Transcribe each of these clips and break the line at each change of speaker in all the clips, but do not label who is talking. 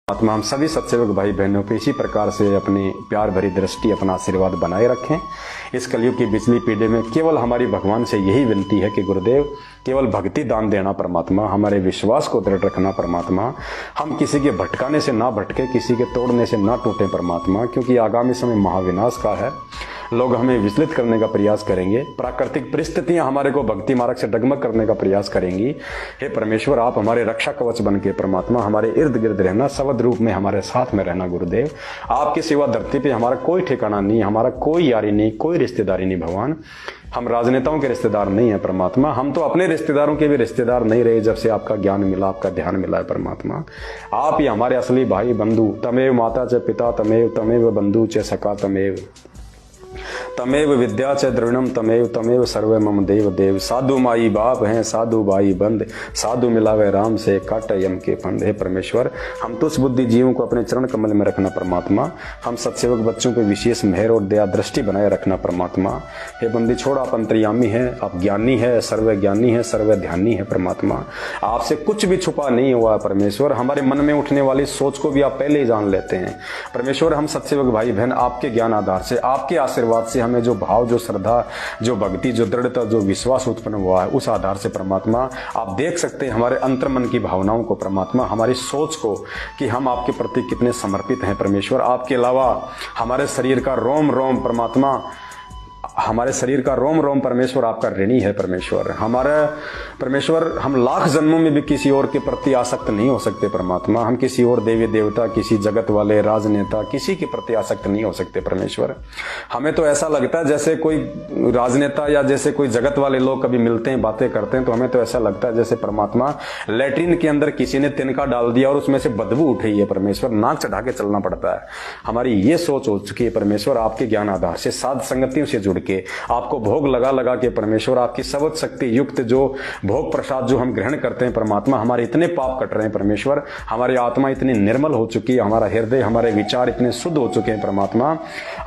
आत्मा हम सभी सत्सेवक भाई बहनों पे इसी प्रकार से अपनी प्यार भरी दृष्टि, अपना आशीर्वाद बनाए रखें। इस कलयुग की बिजली पीढ़ी में केवल हमारी भगवान से यही विनती है कि गुरुदेव केवल भक्ति दान देना परमात्मा, हमारे विश्वास को दृढ़ रखना परमात्मा, हम किसी के भटकाने से ना भटके, किसी के तोड़ने से ना टूटे परमात्मा, क्योंकि आगामी समय महाविनाश का है। लोग हमें विचलित करने का प्रयास करेंगे, प्राकृतिक परिस्थितियां हमारे को भक्ति मार्ग से डगमग करने का प्रयास करेंगी। हे परमेश्वर, आप हमारे रक्षा कवच बन के परमात्मा हमारे इर्द गिर्द रहना, शब्द रूप में हमारे साथ में रहना गुरुदेव। आपके सिवा धरती पे हमारा कोई ठिकाना नहीं, हमारा कोई यारी नहीं, कोई रिश्तेदारी नहीं भगवान। हम राजनेताओं के रिश्तेदार नहीं है परमात्मा, हम तो अपने रिश्तेदारों के भी रिश्तेदार नहीं रहे जब से आपका ज्ञान मिला, आपका ध्यान मिला है परमात्मा। आप ही हमारे असली भाई बंधु, तमेव माता च पिता तमेव, तमेव बंधु च सखा तमेव, तमेव विद्या च द्रविणम तमेव, तमेव सर्व मम देव देव। साधु माई बाप हैं, साधु भाई बंद, साधु मिलावे राम से काट यम के फंद। हे परमेश्वर, हम तुच्छ बुद्धि जीवों को अपने चरण कमल में रखना परमात्मा, हम सत्सेवक बच्चों पे विशेष मेहर और दया दृष्टि बनाए रखना परमात्मा। हे बंदी छोड़, आप अंतर्यामी है, आप ज्ञानी है, सर्व ज्ञानी है, सर्व ध्यानी है परमात्मा। आपसे कुछ भी छुपा नहीं हुआ है परमेश्वर, हमारे मन में उठने वाली सोच को भी आप पहले ही जान लेते हैं परमेश्वर। हम सत्सेवक भाई बहन आपके ज्ञान आधार से, आपके आशीर्वाद से हमें जो भाव, जो श्रद्धा, जो भक्ति, जो दृढ़ता, जो विश्वास उत्पन्न हुआ है, उस आधार से परमात्मा आप देख सकते हैं हमारे अंतर्मन की भावनाओं को परमात्मा, हमारी सोच को कि हम आपके प्रति कितने समर्पित हैं परमेश्वर। आपके अलावा हमारे शरीर का रोम रोम परमात्मा, हमारे शरीर का रोम रोम परमेश्वर आपका ऋणी है परमेश्वर। हमारे परमेश्वर, हम लाख जन्मों में भी किसी और के प्रति आसक्त नहीं हो सकते परमात्मा। हम किसी और देवी देवता, किसी जगत वाले राजनेता, किसी के प्रति आसक्त नहीं हो सकते परमेश्वर। हमें तो ऐसा लगता है जैसे कोई राजनेता या जैसे कोई जगत वाले लोग कभी मिलते हैं, बातें करते हैं, तो हमें तो ऐसा लगता है जैसे परमात्मा लैट्रिन के अंदर किसी ने तिनका डाल दिया और उसमें से बदबू उठ रही है परमेश्वर, नाक चढ़ा के चलना पड़ता है। हमारी ये सोच हो चुकी है परमेश्वर, आपके ज्ञान आधार से, साध संगतियों से जुड़ के, आपको भोग लगा लगा के परमेश्वर, आपकी सबद शक्ति युक्त जो भोग प्रसाद जो हम ग्रहण करते हैं परमात्मा, हमारे इतने पाप कट रहे हैं परमेश्वर, हमारी आत्मा इतनी निर्मल हो चुकी है, हमारा हृदय, हमारे विचार इतने शुद्ध हो चुके हैं परमात्मा।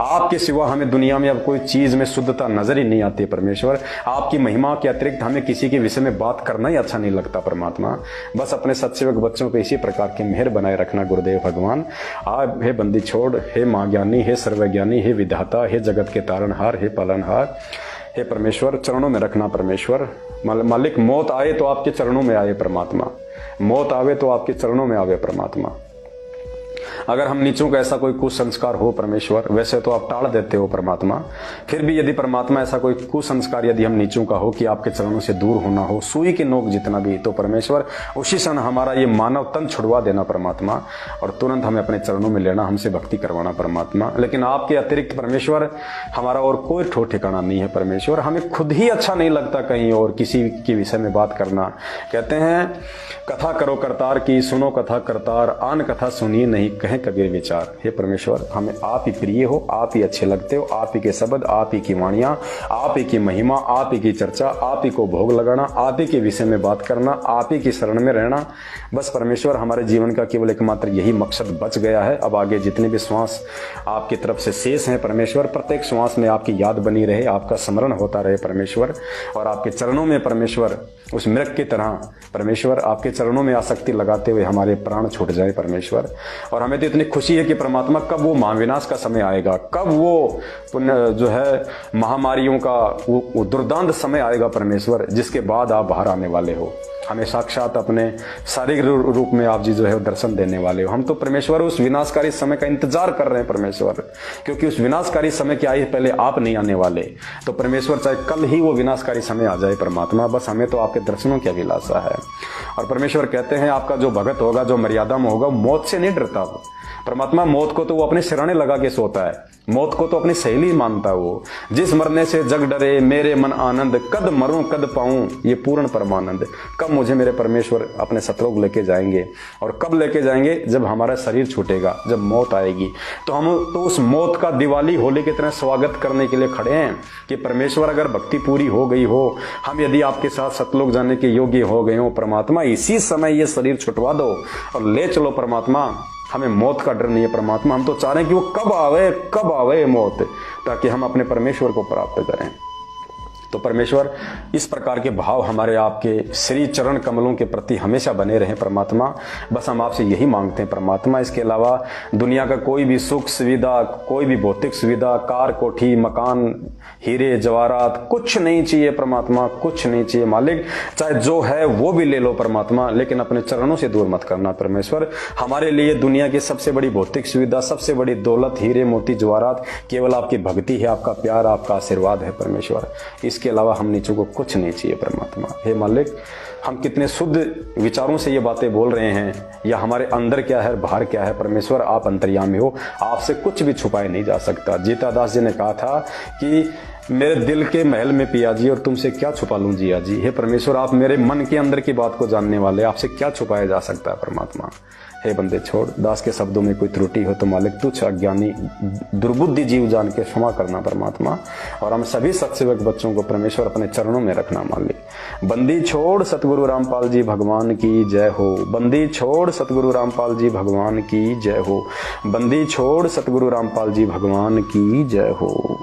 आपके सिवा हमें दुनिया में अब कोई चीज में शुद्धता नजर ही नहीं आती है परमेश्वर। आपकी महिमा के अतिरिक्त हमें किसी के विषय में बात करना ही अच्छा नहीं लगता परमात्मा। बस अपने सत्सेवक बच्चों पे इसी प्रकार की मेहर बनाए रखना गुरुदेव भगवान। आप हे बंदी छोड़, हे महाज्ञानी, हे सर्वज्ञानी, हे विधाता, हे जगत के तारणहार, हे पालनहार, हे परमेश्वर, चरणों में रखना परमेश्वर। मालिक, मौत आए तो आपके चरणों में आए परमात्मा, मौत आवे तो आपके चरणों में आवे परमात्मा। अगर हम नीचों का ऐसा कोई कुसंस्कार हो परमेश्वर, वैसे तो आप टाल देते हो परमात्मा, फिर भी यदि परमात्मा ऐसा कोई कुसंस्कार यदि हम नीचों का हो कि आपके चरणों से दूर होना हो, सुई की नोक जितना भी, तो परमेश्वर उसी क्षण हमारा ये मानव तन छुड़वा देना परमात्मा और तुरंत हमें अपने चरणों में लेना, हमसे भक्ति करवाना परमात्मा। लेकिन आपके अतिरिक्त परमेश्वर हमारा और कोई ठोर ठिकाना नहीं है परमेश्वर। हमें खुद ही अच्छा नहीं लगता कहीं और किसी के विषय में बात करना। कहते हैं कथा करो करतार की, सुनो कथा करतार, आन कथा सुनिए नहीं कहें कबीर विचार। हे परमेश्वर, हमें आप ही प्रिय हो, आप ही अच्छे लगते हो, आप ही के शब्द, आप ही की वाणियां, आप ही की महिमा, आप ही की चर्चा, आप ही को भोग लगाना, आप ही के विषय में बात करना, आप ही की शरण में रहना। बस परमेश्वर, हमारे जीवन का केवल एकमात्र यही मकसद बच गया है। अब आगे जितने भी श्वास आपकी तरफ से शेष हैं परमेश्वर, प्रत्येक श्वास में आपकी याद बनी रहे, आपका स्मरण होता रहे परमेश्वर, और आपके चरणों में परमेश्वर उस मृग की तरह परमेश्वर आपके चरणों में आसक्ति लगाते हुए हमारे प्राण छूट जाए परमेश्वर। और हमें तो इतनी खुशी है कि परमात्मा कब वो महाविनाश का समय आएगा, कब वो जो है महामारियों का वो दुर्दांत समय आएगा परमेश्वर, जिसके बाद आप बाहर आने वाले हो, हमें साक्षात अपने शारीरिक रूप में आप जी जो है दर्शन देने वाले हो। हम तो परमेश्वर उस विनाशकारी समय का इंतजार कर रहे हैं परमेश्वर, क्योंकि उस विनाशकारी समय के आए पहले आप नहीं आने वाले। तो परमेश्वर चाहे कल ही वो विनाशकारी समय आ जाए परमात्मा, बस हमें तो आपके दर्शनों की अभिलाषा है। और परमेश्वर कहते हैं आपका जो भगत होगा, जो मर्यादा में होगा, मौत से नहीं डरता परमात्मा। मौत को तो वो अपने सिराने लगा के सोता है, मौत को तो अपनी सहेली मानता वो। जिस मरने से जग डरे मेरे मन आनंद, कद मरूं कद पाऊं ये पूर्ण परमानंद। कब मुझे मेरे परमेश्वर अपने सतलोक लेके जाएंगे, और कब लेके जाएंगे? जब हमारा शरीर छूटेगा, जब मौत आएगी। तो हम तो उस मौत का दिवाली होली की तरह स्वागत करने के लिए खड़े हैं कि परमेश्वर अगर भक्ति पूरी हो गई हो, हम यदि आपके साथ सतलोक जाने के योग्य हो गए हो परमात्मा, इसी समय ये शरीर छुटवा दो और ले चलो परमात्मा। हमें मौत का डर नहीं है परमात्मा, हम तो चाह रहे हैं कि वो कब आवे मौत, ताकि हम अपने परमेश्वर को प्राप्त करें। तो परमेश्वर इस प्रकार के भाव हमारे आपके श्री चरण कमलों के प्रति हमेशा बने रहें परमात्मा। बस हम आपसे यही मांगते हैं परमात्मा। इसके अलावा दुनिया का कोई भी सुख सुविधा, कोई भी भौतिक सुविधा, कार कोठी मकान, हीरे जवाहरात, कुछ नहीं चाहिए परमात्मा, कुछ नहीं चाहिए मालिक। चाहे जो है वो भी ले लो परमात्मा, लेकिन अपने चरणों से दूर मत करना परमेश्वर। हमारे लिए दुनिया की सबसे बड़ी भौतिक सुविधा, सबसे बड़ी दौलत, हीरे मोती जवाहरात केवल आपकी भक्ति है, आपका प्यार, आपका आशीर्वाद है परमेश्वर। इसके अलावा हम नीचों को कुछ नहीं चाहिए परमात्मा। हे मालिक, हम कितने शुद्ध विचारों से ये बातें बोल रहे हैं, या हमारे अंदर क्या है बाहर क्या है परमेश्वर, आप अंतर्यामी हो, आपसे कुछ भी छुपाया नहीं जा सकता। जीतादास जी ने कहा था कि मेरे दिल के महल में पिया जी और तुमसे क्या छुपा लूं जिया जी। हे परमेश्वर, आप मेरे मन के अंदर की बात को जानने वाले, आपसे क्या छुपाया जा सकता है परमात्मा। हे बंदे छोड़, दास के शब्दों में कोई त्रुटि हो तो मालिक तुच्छ अज्ञानी दुर्बुद्धि जीव जान के क्षमा करना परमात्मा। और हम सभी सत्सेवक बच्चों को परमेश्वर अपने चरणों में रखना मालिक। बंदी छोड़ सतगुरु रामपाल जी भगवान की जय हो। बंदी छोड़ सतगुरु रामपाल जी भगवान की जय हो। बंदी छोड़ सतगुरु रामपाल जी भगवान की जय हो।